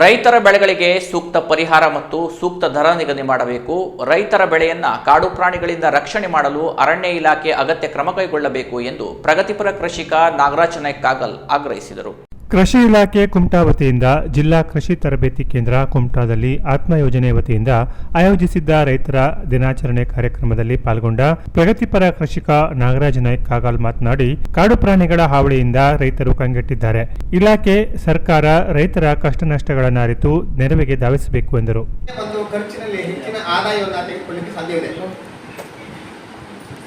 ರೈತರ ಬೆಳೆಗಳಿಗೆ ಸೂಕ್ತ ಪರಿಹಾರ ಮತ್ತು ಸೂಕ್ತ ದರ ನಿಗದಿ ಮಾಡಬೇಕು. ರೈತರ ಬೆಳೆಯನ್ನ ಕಾಡು ಪ್ರಾಣಿಗಳಿಂದ ರಕ್ಷಣೆ ಮಾಡಲು ಅರಣ್ಯ ಇಲಾಖೆ ಅಗತ್ಯ ಕ್ರಮ ಕೈಗೊಳ್ಳಬೇಕು ಎಂದು ಪ್ರಗತಿಪರ ಕೃಷಿಕ ನಾಗರಾಜ ನಾಯ್ಕ ಕಾಗಲ್ ಆಗ್ರಹಿಸಿದರು. ಕೃಷಿ ಇಲಾಖೆ ಕುಮಟಾ ವತಿಯಿಂದ ಜಿಲ್ಲಾ ಕೃಷಿ ತರಬೇತಿ ಕೇಂದ್ರ ಕುಮಟಾದಲ್ಲಿ ಆತ್ಮ ಯೋಜನೆ ವತಿಯಿಂದ ಆಯೋಜಿಸಿದ್ದ ರೈತರ ದಿನಾಚರಣೆ ಕಾರ್ಯಕ್ರಮದಲ್ಲಿ ಪಾಲ್ಗೊಂಡ ಪ್ರಗತಿಪರ ಕೃಷಿಕ ನಾಗರಾಜ ನಾಯ್ಕ ಕಾಗಲ್ ಮಾತನಾಡಿ, ಕಾಡು ಪ್ರಾಣಿಗಳ ಹಾವಳಿಯಿಂದ ರೈತರು ಕಂಗೆಟ್ಟಿದ್ದಾರೆ. ಇಲಾಖೆ ಸರ್ಕಾರ ರೈತರ ಕಷ್ಟ ನಷ್ಟಗಳನ್ನು ಅರಿತು ನೆರವಿಗೆ ಧಾವಿಸಬೇಕು ಎಂದರು.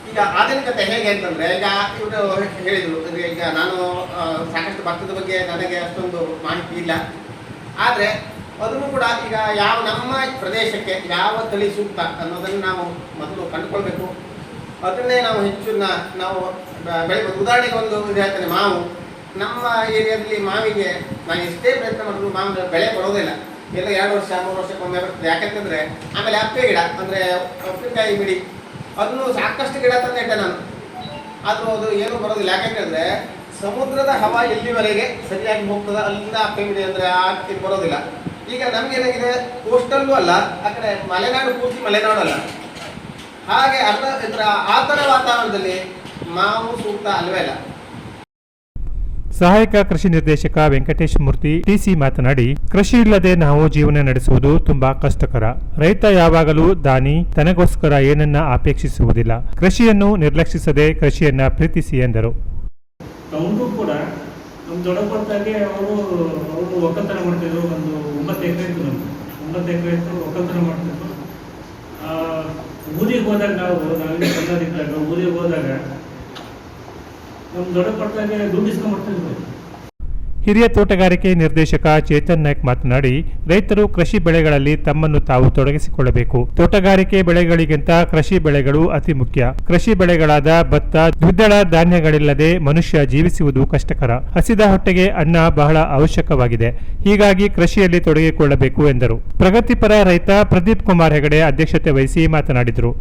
ಈಗ ಆಧುನಿಕತೆ ಹೇಗೆ ಅಂತಂದರೆ, ಈಗ ಇವರು ಹೇಳಿದರು, ಈಗ ನಾನು ಸಾಕಷ್ಟು ಭತ್ತದ ಬಗ್ಗೆ ನನಗೆ ಅಷ್ಟೊಂದು ಮಾಹಿತಿ ಇಲ್ಲ. ಆದರೆ ಅದನ್ನು ಕೂಡ ಈಗ ಯಾವ ನಮ್ಮ ಪ್ರದೇಶಕ್ಕೆ ಯಾವ ತಳಿ ಸೂಕ್ತ ಅನ್ನೋದನ್ನು ನಾವು ಮೊದಲು ಕಂಡುಕೊಳ್ಬೇಕು. ಅದನ್ನೇ ನಾವು ಹೆಚ್ಚು ನಾವು ಬೆಳಿಬೋದು. ಉದಾಹರಣೆಗೆ ಒಂದು ಇದು ಹೇಳ್ತಾನೆ, ಮಾವು. ನಮ್ಮ ಏರಿಯಾದಲ್ಲಿ ಮಾವಿಗೆ ನಾನು ಎಷ್ಟೇ ಪ್ರಯತ್ನ ಮಾಡಿದ್ರು ಮಾವಿನ ಬೆಳೆ ಬರೋದಿಲ್ಲ. ಎಲ್ಲ 2 ವರ್ಷ 3 ವರ್ಷಕ್ಕೊಮ್ಮೆ ಬರ್ತದೆ. ಯಾಕಂತಂದರೆ ಆಮೇಲೆ ಅಪ್ಪೆ ಗಿಡ ಅಂದರೆ ಉಪ್ಪಿನಕಾಯಿ ಮಿಡಿ, ಅದನ್ನು ಸಾಕಷ್ಟು ಗಿಡ ತಂದಿಟ್ಟೆ ನಾನು. ಆದರೂ ಅದು ಏನೂ ಬರೋದಿಲ್ಲ. ಯಾಕಂತಂದರೆ ಸಮುದ್ರದ ಹವಾ ಎಲ್ಲಿವರೆಗೆ ಸರಿಯಾಗಿ ಹೋಗ್ತದೆ ಅಲ್ಲಿಂದ ಅಪ್ಪೆ ಮಿಡಿ ಅಂದರೆ ಇದು ಬರೋದಿಲ್ಲ. ಈಗ ನಮಗೇನಾಗಿದೆ, ಕೋಸ್ಟಲ್ಲೂ ಅಲ್ಲ, ಆ ಕಡೆ ಮಲೆನಾಡು ಪೂರ್ತಿ ಮಲೆನಾಡು ಅಲ್ಲ. ಹಾಗೆ ಆ ಥರ ವಾತಾವರಣದಲ್ಲಿ ಮಾವು ಸೂಕ್ತ ಅಲ್ವೇ ಇಲ್ಲ. ಸಹಾಯಕ ಕೃಷಿ ನಿರ್ದೇಶಕ ವೆಂಕಟೇಶ್ ಮೂರ್ತಿ ಟಿಸಿ ಮಾತನಾಡಿ, ಕೃಷಿ ಇಲ್ಲದೆ ನಾವು ಜೀವನ ನಡೆಸುವುದು ತುಂಬಾ ಕಷ್ಟಕರ. ರೈತ ಯಾವಾಗಲೂ ದಾನಿ, ತನಗೋಸ್ಕರ ಏನನ್ನ ಅಪೇಕ್ಷಿಸುವುದಿಲ್ಲ. ಕೃಷಿಯನ್ನು ನಿರ್ಲಕ್ಷಿಸದೆ ಕೃಷಿಯನ್ನ ಪ್ರೀತಿಸಿ ಎಂದರು. ಕೂಡ ನಮ್ಮ ದೊಡ್ಡಪಟ್ಟಾಗೆ ಅವರು ಒಕ್ಕಲ್ತನ ಮಾಡ್ತಿದ್ರು. ಒಂದು 9 ಎಕರೆ ಇತ್ತು. 9 ಎಕರೆ ಇತ್ತು, ಒಕ್ಕಲ್ತನ ಮಾಡ್ತಿದ್ರು. ಊರಿಗೆ ಹೋದಾಗ ನಾವಿಲ್ಲಿ ಸಣ್ಣದಿದ್ದಾಗ ಊರಿಗೆ ಹೋದಾಗ ನಮ್ಮ ದೊಡ್ಡಪಟ್ಟಾಗೆ ದುಡ್ಡು ಇಸ್ಕೊಂಡ್ಬಿಡ್ತಿದ್ರು. ಹಿರಿಯ ತೋಟಗಾರಿಕೆ ನಿರ್ದೇಶಕ ಚೇತನ್ ನಾಯ್ಕ್ ಮಾತನಾಡಿ, ರೈತರು ಕೃಷಿ ಬೆಳೆಗಳಲ್ಲಿ ತಮ್ಮನ್ನು ತಾವು ತೊಡಗಿಸಿಕೊಳ್ಳಬೇಕು. ತೋಟಗಾರಿಕೆ ಬೆಳೆಗಳಿಗಿಂತ ಕೃಷಿ ಬೆಳೆಗಳು ಅತಿ ಮುಖ್ಯ. ಕೃಷಿ ಬೆಳೆಗಳಾದ ಭತ್ತ, ದ್ವಿದಳ ಧಾನ್ಯಗಳಿಲ್ಲದೆ ಮನುಷ್ಯ ಜೀವಿಸುವುದು ಕಷ್ಟಕರ. ಹಸಿದ ಹೊಟ್ಟೆಗೆ ಅನ್ನ ಬಹಳ ಅವಶ್ಯಕವಾಗಿದೆ. ಹೀಗಾಗಿ ಕೃಷಿಯಲ್ಲಿ ತೊಡಗಿಕೊಳ್ಳಬೇಕು ಎಂದರು. ಪ್ರಗತಿಪರ ರೈತ ಪ್ರದೀಪ್ ಕುಮಾರ್ ಹೆಗಡೆ ಅಧ್ಯಕ್ಷತೆ ವಹಿಸಿ ಮಾತನಾಡಿದರು.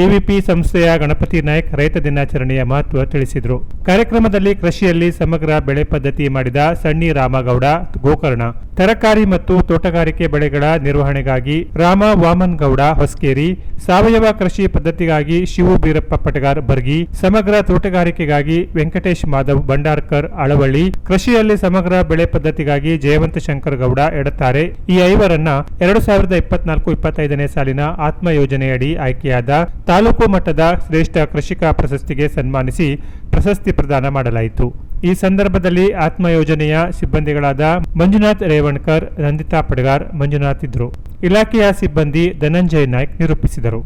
ಎವಿಪಿ ಸಂಸ್ಥೆಯ ಗಣಪತಿ ನಾಯ್ಕ್ ರೈತ ದಿನಾಚರಣೆಯ ಮಹತ್ವ ತಿಳಿಸಿದರು. ಕಾರ್ಯಕ್ರಮದಲ್ಲಿ ಕೃಷಿಯಲ್ಲಿ ಸಮಗ್ರ ಬೆಳೆ ಪದ್ಧತಿ ಮಾಡಿದ ಸಣ್ಣಿ ರಾಮಗೌಡ ಗೋಕರ್ಣ, ತರಕಾರಿ ಮತ್ತು ತೋಟಗಾರಿಕೆ ಬೆಳೆಗಳ ನಿರ್ವಹಣೆಗಾಗಿ ರಾಮ ವಾಮನ್ ಗೌಡ ಹೊಸ್ಕೇರಿ, ಸಾವಯವ ಕೃಷಿ ಪದ್ಧತಿಗಾಗಿ ಶಿವು ಬೀರಪ್ಪ ಪಟಗಾರ್ ಬರ್ಗಿ, ಸಮಗ್ರ ತೋಟಗಾರಿಕೆಗಾಗಿ ವೆಂಕಟೇಶ್ ಮಾಧವ್ ಭಂಡಾರ್ಕರ್ ಅಳವಳ್ಳಿ, ಕೃಷಿಯಲ್ಲಿ ಸಮಗ್ರ ಬೆಳೆ ಪದ್ಧತಿಗಾಗಿ ಜಯವಂತ ಶಂಕರ್ ಗೌಡ ಎಡತಾರೆ, ಈ 5ರನ್ನ 2024-25ನೇ ಸಾಲಿನ ಆತ್ಮ ಯೋಜನೆಯಡಿ ಆಯ್ಕೆಯಾದ ತಾಲೂಕು ಮಟ್ಟದ ಶ್ರೇಷ್ಠ ಕೃಷಿಕ ಪ್ರಶಸ್ತಿಗೆ ಸನ್ಮಾನಿಸಿ ಪ್ರಶಸ್ತಿ ಪ್ರದಾನ ಮಾಡಲಾಯಿತು. ಈ ಸಂದರ್ಭದಲ್ಲಿ ಆತ್ಮ ಯೋಜನೆಯ ಸಿಬ್ಬಂದಿಗಳಾದ ಮಂಜುನಾಥ್ ರೇವಣ್ಕರ್, ನಂದಿತಾ ಪಡಗಾರ್, ಮಂಜುನಾಥ್ ಇದ್ರು. ಇಲಾಖೆಯ ಸಿಬ್ಬಂದಿ ಧನಂಜಯ್ ನಾಯ್ಕ್ ನಿರೂಪಿಸಿದರು.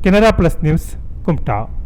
Canara plus news, Kumta.